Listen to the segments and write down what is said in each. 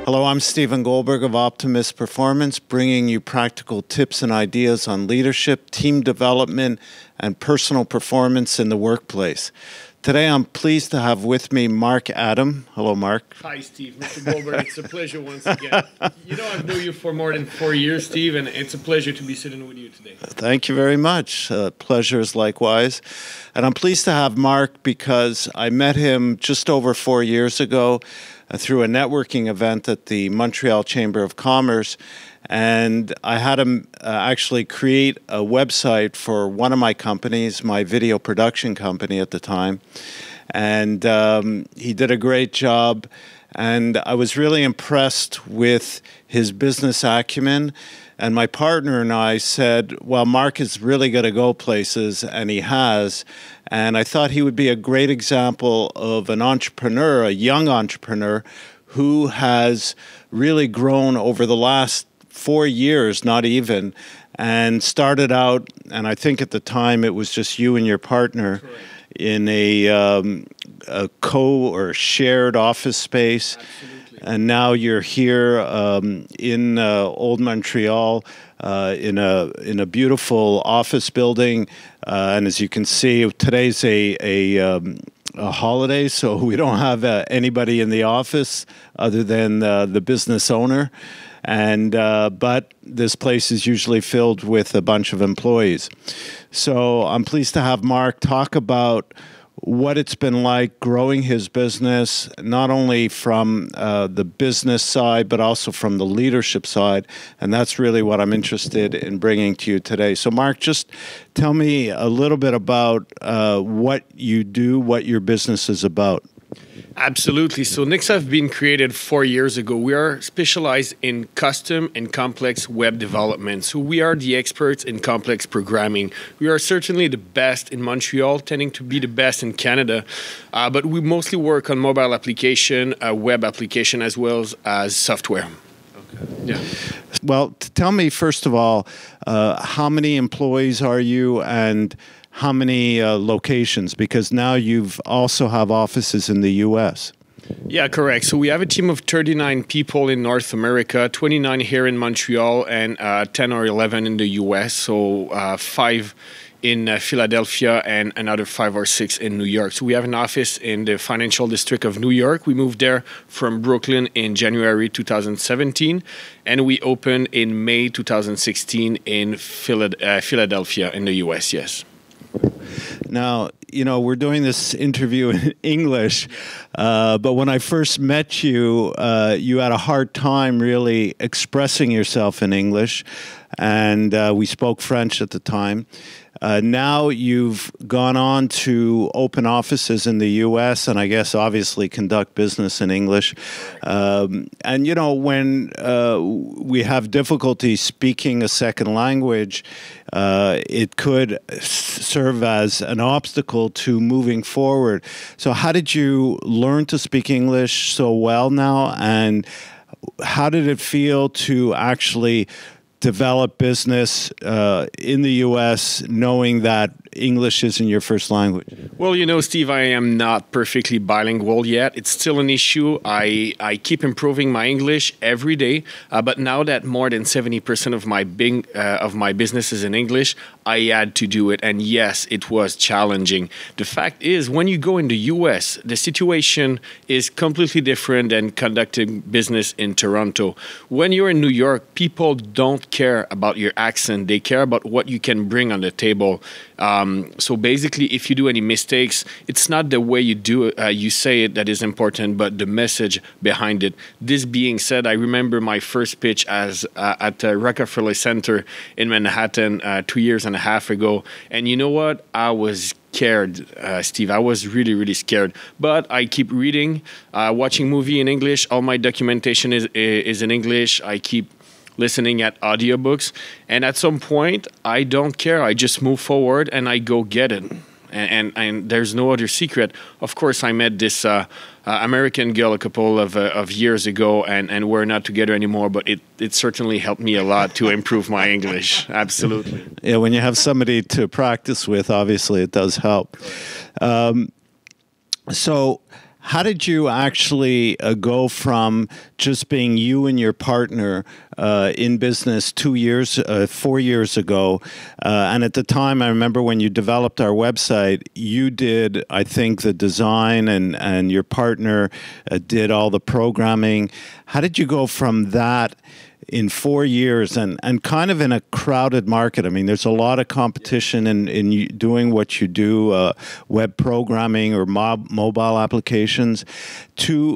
Hello, I'm Stephen Goldberg of Optimus Performance, bringing you practical tips and ideas on leadership, team development, and personal performance in the workplace. Today, I'm pleased to have with me Marc Adam. Hello, Marc. Hi, Steve. Mr. Goldberg, it's a pleasure once again. You know, I've known you for more than 4 years, Steve, and it's a pleasure to be sitting with you today. Thank you very much. Pleasure is likewise. And I'm pleased to have Marc because I met him just over 4 years ago through a networking event at the Montreal Chamber of Commerce. And I had him actually create a website for one of my companies, my video production company at the time. And he did a great job. And I was really impressed with his business acumen. And my partner and I said, well, Marc is really going to go places, and he has. And I thought he would be a great example of an entrepreneur, a young entrepreneur, who has really grown over the last 4 years, not even, and started out, and I think at the time it was just you and your partner. Correct. In a co or shared office space. Absolutely. And now you're here in Old Montreal in a beautiful office building. And as you can see, today's a holiday, so we don't have anybody in the office other than the business owner. And but this place is usually filled with a bunch of employees. So I'm pleased to have Marc talk about what it's been like growing his business, not only from the business side, but also from the leadership side. And that's really what I'm interested in bringing to you today. So Marc, just tell me a little bit about what you do, what your business is about. Absolutely. So Nix have been created 4 years ago. We are specialized in custom and complex web development. So we are the experts in complex programming. We are certainly the best in Montreal, tending to be the best in Canada. But we mostly work on mobile application, web application, as well as software. Okay. Yeah. Well, tell me, first of all, how many employees are you, and how many locations? Because now you've also have offices in the U.S. Yeah, correct. So we have a team of 39 people in North America, 29 here in Montreal, and 10 or 11 in the U.S. So 5 in Philadelphia and another 5 or 6 in New York. So we have an office in the financial district of New York. We moved there from Brooklyn in January 2017, and we opened in May 2016 in Philadelphia in the U.S., yes. Now, you know, we're doing this interview in English, but when I first met you, you had a hard time really expressing yourself in English, and we spoke French at the time. Now you've gone on to open offices in the U.S. and I guess obviously conduct business in English. And, you know, when we have difficulty speaking a second language, it could serve as an obstacle to moving forward. So how did you learn to speak English so well now? And how did it feel to actually develop business in the U.S. knowing that English isn't your first language? Well, you know, Steve, I am not perfectly bilingual yet. It's still an issue. I keep improving my English every day, but now that more than 70% of my business is in English, I had to do it. And yes, it was challenging. The fact is, when you go in the U.S., the situation is completely different than conducting business in Toronto. When you're in New York, people don't care about your accent. They care about what you can bring on the table. So basically, if you do any mistakes, it's not the way you do it, you say it that is important, but the message behind it. This being said, I remember my first pitch at Rockefeller Center in Manhattan 2 years and a half ago. And you know what? I was scared, Steve. I was really, really scared. But I keep reading, watching movie in English. All my documentation is in English. I keep listening at audiobooks, and at some point I don't care. I just move forward and I go get it, and there's no other secret. Of course, I met this American girl a couple of years ago, and we're not together anymore, but it certainly helped me a lot to improve my English. Absolutely. Yeah, when you have somebody to practice with, obviously it does help. So How did you actually go from just being you and your partner in business 4 years ago? And at the time, I remember when you developed our website, you did, I think, the design, and your partner did all the programming. How did you go from that in 4 years and kind of in a crowded market? I mean, there's a lot of competition in you doing what you do, web programming or mobile applications.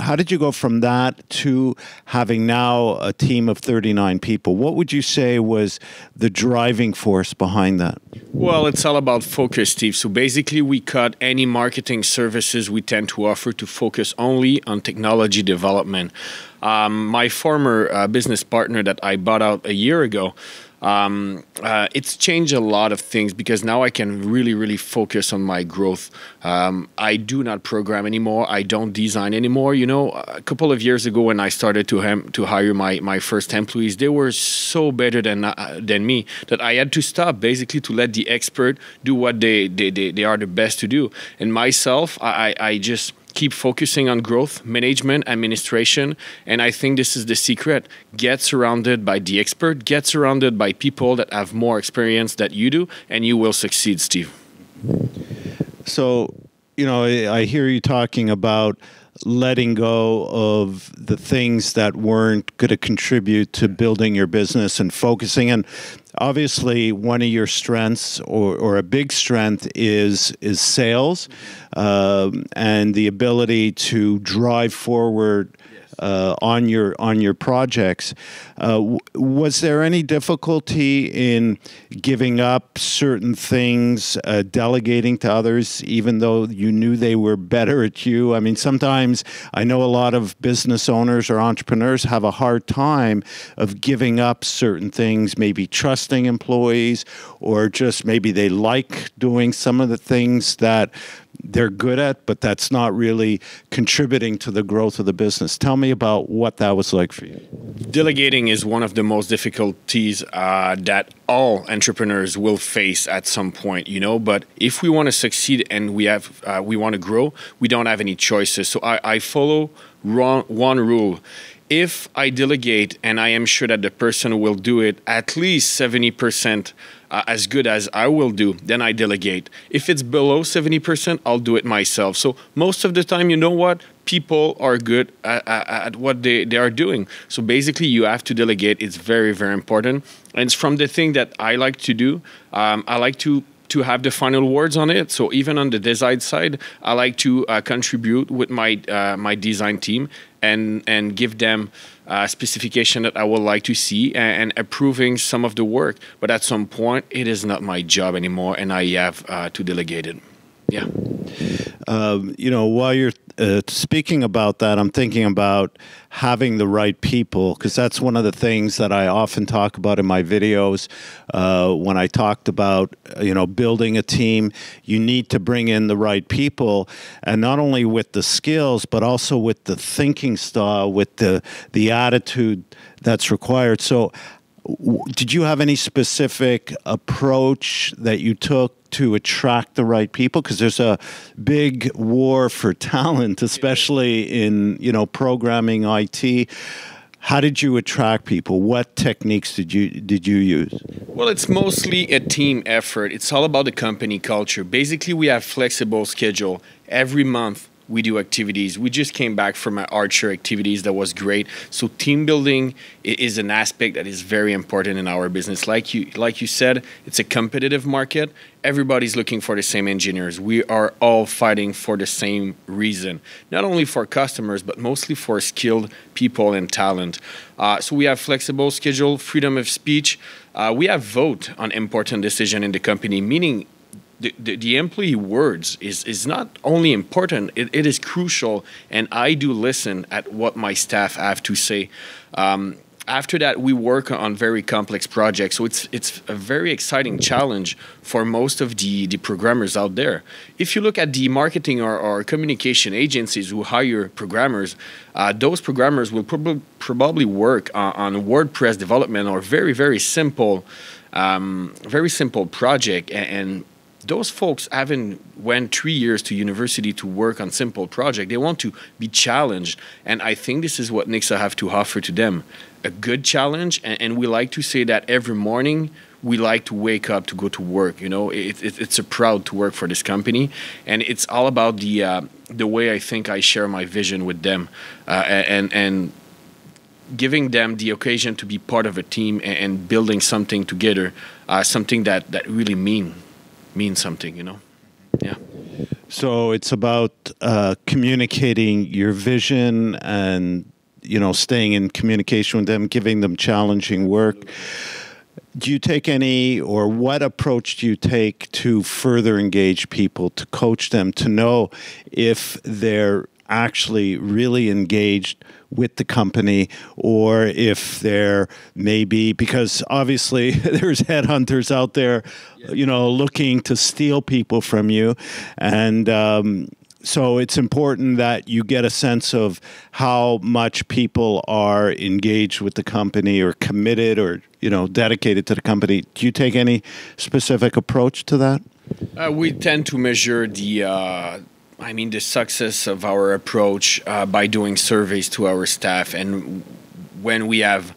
How did you go from that to having now a team of 39 people? What would you say was the driving force behind that? Well, it's all about focus, Steve. So basically, we cut any marketing services we tend to offer to focus only on technology development. My former business partner that I bought out a year ago, it's changed a lot of things because now I can really focus on my growth. I do not program anymore. I don't design anymore. You know, a couple of years ago when I started to hire my first employees, they were so better than me that I had to stop basically to let the expert do what they are the best to do. And myself, I just keep focusing on growth, management, administration, and I think this is the secret. Get surrounded by the expert, get surrounded by people that have more experience than you do, and you will succeed, Steve. So, you know, I hear you talking about letting go of the things that weren't going to contribute to building your business and focusing. And obviously, one of your strengths or a big strength is sales and the ability to drive forward on your projects. Was there any difficulty in giving up certain things, delegating to others, even though you knew they were better at you? I mean, sometimes I know a lot of business owners or entrepreneurs have a hard time of giving up certain things, maybe trusting employees, or just maybe they like doing some of the things that they're good at, but that's not really contributing to the growth of the business. Tell me about what that was like for you. Delegating is one of the most difficulties that all entrepreneurs will face at some point, you know. But if we want to succeed and we want to grow, we don't have any choices. So I follow one rule. If I delegate and I am sure that the person will do it at least 70% as good as I will do, then I delegate. If it's below 70%, I'll do it myself. So most of the time, you know what? People are good at what they are doing. So basically, you have to delegate. It's very important. And it's from the thing that I like to do. I like to have the final words on it. So even on the design side, I like to contribute with my design team and give them a specification that I would like to see and approving some of the work. But at some point, it is not my job anymore, and I have to delegate it. Yeah. You know, while you're speaking about that, I'm thinking about having the right people, because that's one of the things that I often talk about in my videos. When I talked about, you know, building a team, you need to bring in the right people, and not only with the skills, but also with the thinking style, with the attitude that's required. So did you have any specific approach that you took to attract the right people? Because there's a big war for talent, especially in, you know, programming, IT. How did you attract people? What techniques did you use? Well, it's mostly a team effort. It's all about the company culture. Basically, we have flexible schedule. Every month, we do activities. We just came back from our Archer activities. That was great. So team building is an aspect that is very important in our business. Like you said, it's a competitive market. Everybody's looking for the same engineers. We are all fighting for the same reason, not only for customers, but mostly for skilled people and talent. So we have flexible schedule, freedom of speech. We have vote on important decision in the company, meaning the employee words is not only important, it is crucial, and I do listen at what my staff have to say. After that, we work on very complex projects, so it's a very exciting challenge for most of the programmers out there. If you look at the marketing or communication agencies who hire programmers, those programmers will probably work on WordPress development or very simple project, and those folks haven't went 3 years to university to work on simple project. They want to be challenged, and I think this is what Nixa have to offer to them: a good challenge. And we like to say that every morning we like to wake up to go to work. You know, it's a proud to work for this company, and it's all about the way I think I share my vision with them, and giving them the occasion to be part of a team and building something together, something that really means something, you know. Yeah. So it's about communicating your vision and, you know, staying in communication with them, giving them challenging work. Do you take any, or what approach do you take to further engage people, to coach them, to know if they're actually really engaged with the company, or if they're maybe, because obviously there's headhunters out there, you know, looking to steal people from you. And so it's important that you get a sense of how much people are engaged with the company or committed or, you know, dedicated to the company. Do you take any specific approach to that? We tend to measure the success of our approach by doing surveys to our staff, and when we have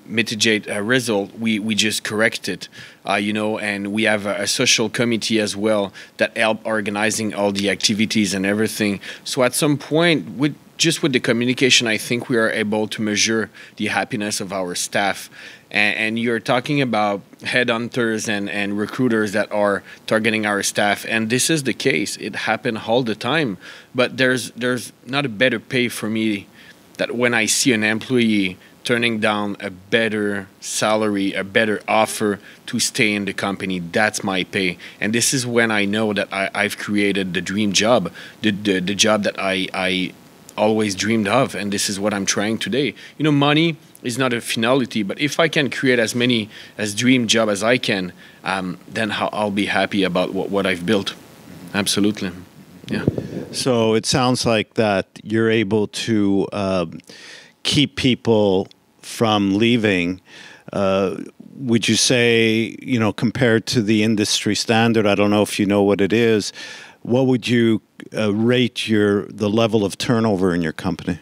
mitigate a result, we just correct it, and we have a social committee as well that help organizing all the activities and everything. So at some point, with the communication, I think we are able to measure the happiness of our staff. And you're talking about headhunters and recruiters that are targeting our staff, and this is the case. It happens all the time, but there's not a better pay for me that when I see an employee turning down a better salary, a better offer to stay in the company. That's my pay. And this is when I know that I've created the dream job, the job that I always dreamed of, and this is what I'm trying today. You know, money is not a finality, but if I can create as many as dream job as I can, then I'll be happy about what I've built. Absolutely. Yeah. So it sounds like that you're able to keep people from leaving. Would you say, you know, compared to the industry standard, I don't know if you know what it is, what would you rate the level of turnover in your company?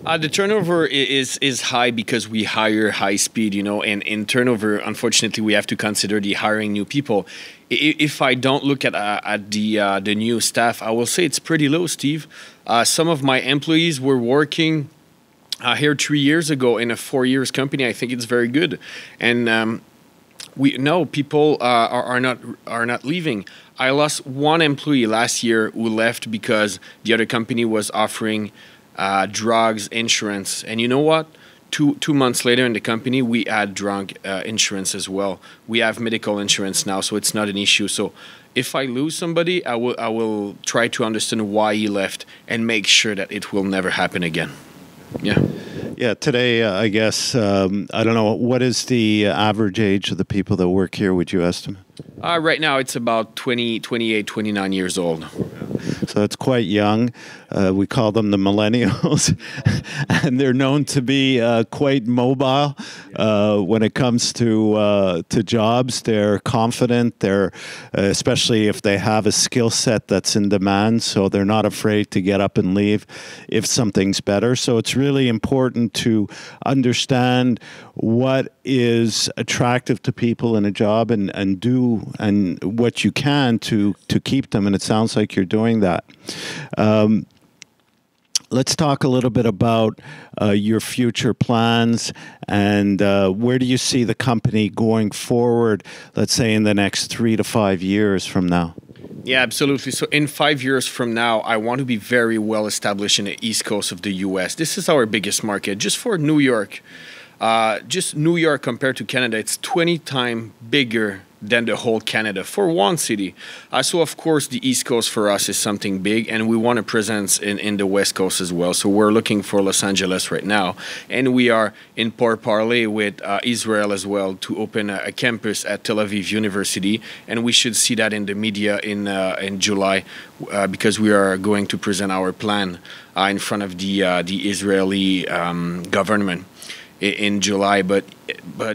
The turnover is high because we hire high speed, you know, and in turnover, unfortunately, we have to consider the hiring new people. If I don't look at the new staff, I will say it's pretty low, Steve. Some of my employees were working here 3 years ago in a 4 years company. I think it's very good, and we know people are not leaving. I lost one employee last year who left because the other company was offering drugs insurance, and you know what? Two months later in the company, we had drug insurance as well. We have medical insurance now, so it's not an issue. So if I lose somebody, I will try to understand why he left and make sure that it will never happen again. Yeah. Yeah, today, I guess, I don't know, what is the average age of the people that work here, would you estimate? Right now, it's about 28, 29 years old. So it's quite young. We call them the millennials, and they're known to be quite mobile when it comes to jobs. They're confident. They're especially if they have a skill set that's in demand, so they're not afraid to get up and leave if something's better. So it's really important to understand what is attractive to people in a job and do and what you can to keep them, and it sounds like you're doing that. Let's talk a little bit about your future plans and where do you see the company going forward, let's say in the next 3 to 5 years from now? Yeah, absolutely. So in 5 years from now, I want to be very well established in the East Coast of the U.S. This is our biggest market. Just for New York, just New York compared to Canada, it's 20 times bigger than the whole Canada for one city. So of course the East Coast for us is something big, and we want a presence in the West Coast as well. So we're looking for Los Angeles right now, and we are in pourparlers with Israel as well to open a campus at Tel Aviv University, and we should see that in the media in July because we are going to present our plan in front of the Israeli government. in July. But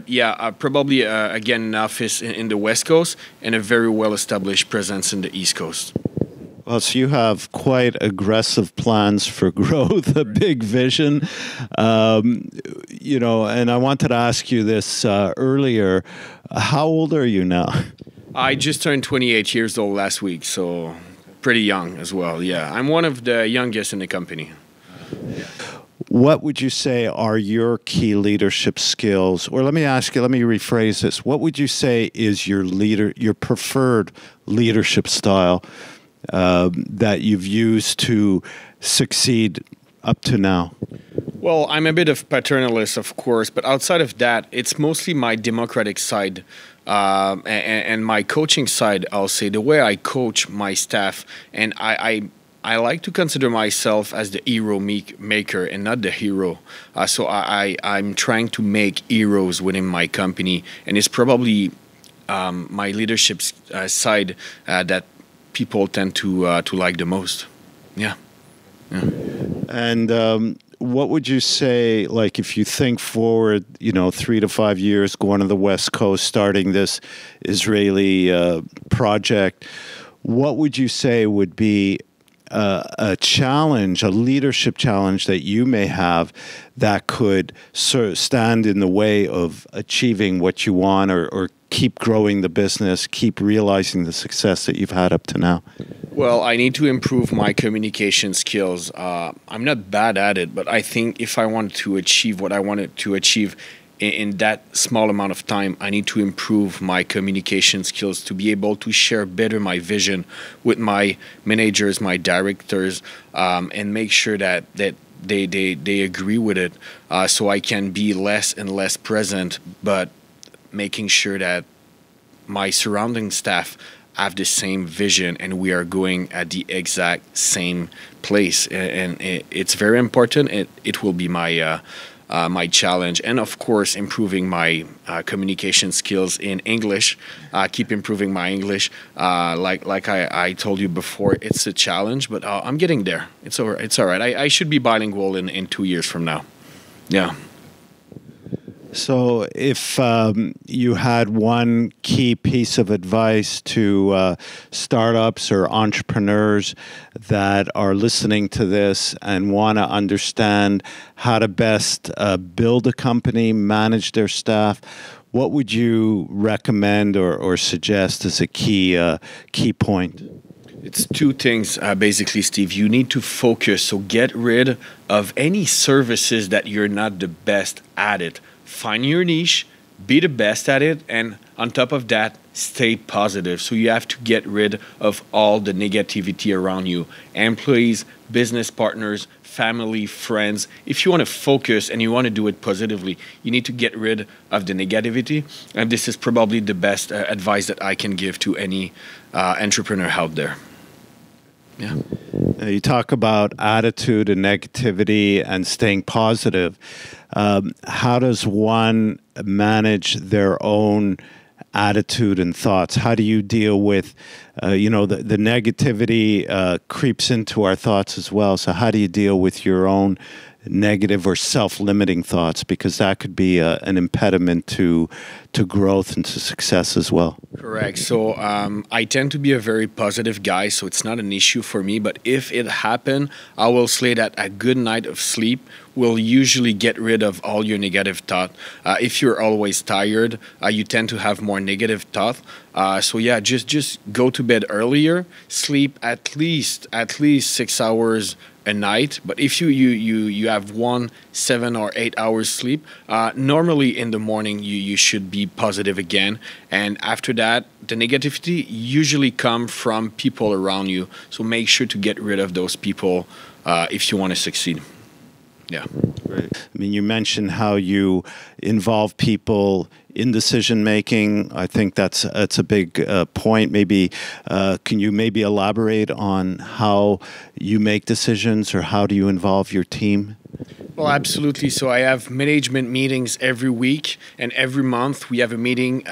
yeah, probably again an office in the West Coast and a very well established presence in the East Coast. Well, so you have quite aggressive plans for growth, a big vision. You know, and I wanted to ask you this earlier. How old are you now? I just turned 28 years old last week, so pretty young as well. Yeah, I'm one of the youngest in the company. What would you say are your key leadership skills? Or let me ask you, let me rephrase this. What would you say is your preferred leadership style that you've used to succeed up to now? Well, I'm a bit of paternalist, of course, but outside of that, it's mostly my democratic side and my coaching side, I'll say, the way I coach my staff. And I like to consider myself as the hero maker and not the hero. So I'm trying to make heroes within my company, and it's probably my leadership side that people tend to like the most. Yeah. And what would you say, like, if you think forward, 3 to 5 years, going to the West Coast, starting this Israeli project, what would you say would be a challenge, a leadership challenge that you may have that could sort of stand in the way of achieving what you want, or keep growing the business, keep realizing the success that you've had up to now? Well, I need to improve my communication skills. I'm not bad at it, but I think if I wanted to achieve what I wanted to achieve in that small amount of time, I need to improve my communication skills to be able to share better my vision with my managers, my directors, and make sure that they agree with it, so I can be less and less present, but making sure that my surrounding staff have the same vision and we are going at the exact same place. And it's very important. It will be my my challenge, and of course improving my communication skills in English. Keep improving my English. Like I told you before, it's a challenge, but I'm getting there. It's all right. I should be bilingual in 2 years from now. Yeah. So if you had one key piece of advice to startups or entrepreneurs that are listening to this and want to understand how to best build a company, manage their staff, what would you recommend or suggest as a key point? It's two things, basically, Steve. You need to focus. So get rid of any services that you're not the best at it. Find your niche, be the best at it, and on top of that, stay positive. So you have to get rid of all the negativity around you. Employees, business partners, family, friends. If you want to focus and you want to do it positively, you need to get rid of the negativity. And this is probably the best advice that I can give to any entrepreneur out there. Yeah. You talk about attitude and negativity and staying positive. How does one manage their own attitude and thoughts? How do you deal with, the negativity creeps into our thoughts as well. So how do you deal with your own negative or self-limiting thoughts? Because that could be an impediment to growth and to success as well. Correct. So I tend to be a very positive guy, so it's not an issue for me. But if it happened, I will say that a good night of sleep will usually get rid of all your negative thought. If you're always tired, you tend to have more negative thought. So yeah, just go to bed earlier, sleep at least 6 hours a night. But if you have 7 or 8 hours sleep, normally in the morning you should be positive again. And after that, the negativity usually come from people around you. So make sure to get rid of those people if you want to succeed. Yeah. Great. I mean, you mentioned how you involve people in decision making. I think that's a big point. Maybe can you maybe elaborate on how you make decisions, or how do you involve your team? Well, absolutely. So I have management meetings every week, and every month we have a meeting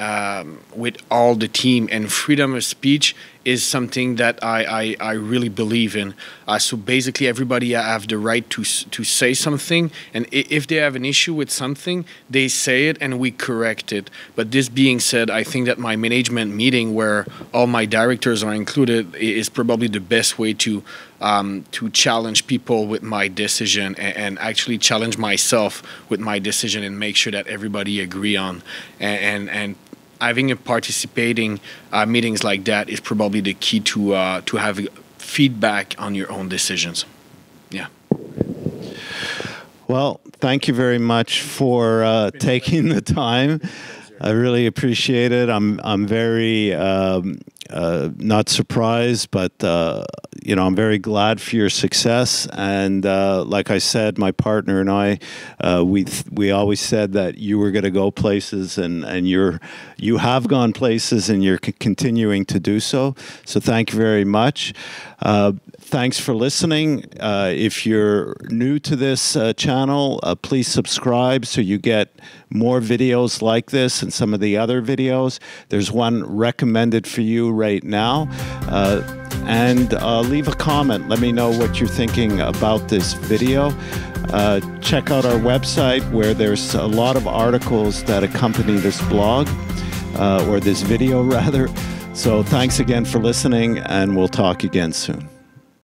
with all the team. And freedom of speech is something that I really believe in. So basically, everybody have the right to say something, and if they have an issue with something, they say it and we correct it. But this being said, I think that my management meeting, where all my directors are included, is probably the best way to challenge people with my decision, and actually challenge myself with my decision, and make sure that everybody agree on. And having a participating meetings like that is probably the key to have feedback on your own decisions. Yeah. Well, thank you very much for taking the time. I really appreciate it. I'm very not surprised, but I'm very glad for your success. And like I said, my partner and I, we always said that you were going to go places, and you have gone places, and you're continuing to do so. So thank you very much. Thanks for listening. If you're new to this channel, please subscribe so you get more videos like this and some of the other videos. There's one recommended for you right now. And leave a comment. Let me know what you're thinking about this video. Check out our website, where there's a lot of articles that accompany this blog, or this video rather. So thanks again for listening, and we'll talk again soon.